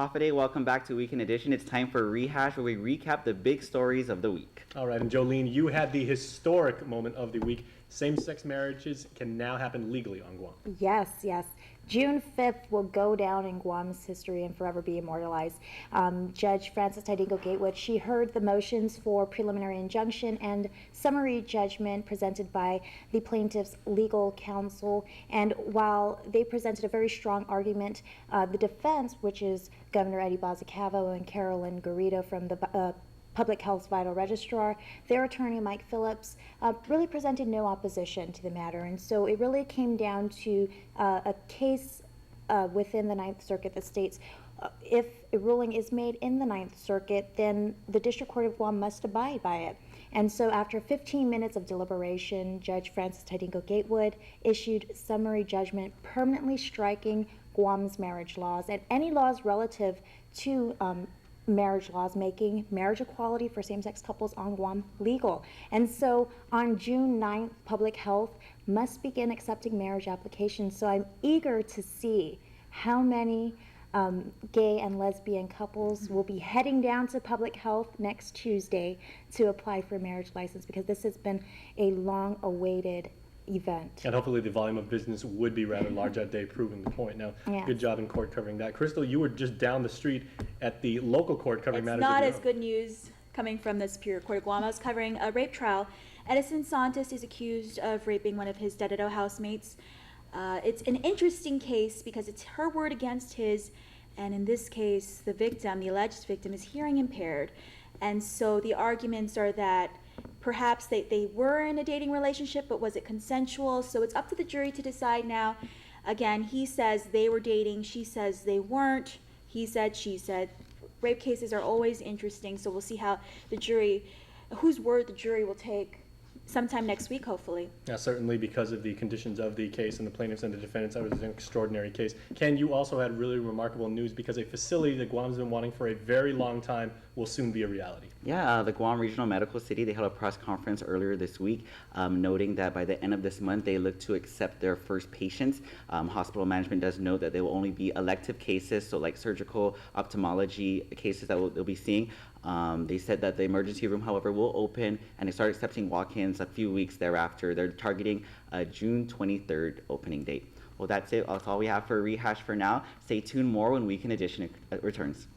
Hafaday, welcome back to Weekend Edition. It's time for Rehash, where we recap the big stories of the week. All right, and Jolene, you had the historic moment of the week. Same-sex marriages can now happen legally on Guam. Yes, yes. June 5th will go down in Guam's history and forever be immortalized. Judge Frances Tidingo Gatewood, she heard the motions for preliminary injunction and summary judgment presented by the plaintiff's legal counsel. And while they presented a very strong argument, the defense, which is Governor Eddie Bazacavo and Carolyn Garrido from the Public Health's Vital Registrar, their attorney, Mike Phillips, really presented no opposition to the matter. And so it really came down to a case within the Ninth Circuit that states if a ruling is made in the Ninth Circuit, then the District Court of Guam must abide by it. And so after 15 minutes of deliberation, Judge Frances Tidingo Gatewood issued summary judgment permanently striking Guam's marriage laws and any laws relative to marriage laws, making marriage equality for same-sex couples on Guam legal. And so on June 9th, Public Health must begin accepting marriage applications. So I'm eager to see how many gay and lesbian couples will be heading down to Public Health next Tuesday to apply for a marriage license, because this has been a long-awaited event. And hopefully the volume of business would be rather large that day, proving the point. Now, Yes. Good job in court covering that. Crystal, you were just down the street at the local court covering It's matters. not of your as own. good news coming from the Superior Court of Guam. I was covering a rape trial. Edison Santos is accused of raping one of his Dededo housemates. It's an interesting case because it's her word against his, and in this case, the victim, the alleged victim, is hearing impaired. And so the arguments are that perhaps they were in a dating relationship, but was it consensual? So it's up to the jury to decide now. Again, he says they were dating. She says they weren't. He said, she said. Rape cases are always interesting, so we'll see how the jury, whose word the jury will take sometime next week, hopefully. Now, certainly because of the conditions of the case and the plaintiffs and the defendants, that was an extraordinary case. Ken, you also had really remarkable news because a facility that Guam's been wanting for a very long time will soon be a reality. Yeah, the Guam Regional Medical City, they held a press conference earlier this week, noting that by the end of this month, they look to accept their first patients. Hospital management does note that they will only be elective cases, so like surgical, ophthalmology cases that they'll be seeing. They said that the emergency room, however, will open and they start accepting walk-ins a few weeks thereafter. They're targeting a June 23rd opening date. Well, that's it. That's all we have for Rehash for now. Stay tuned more when Weekend Edition returns.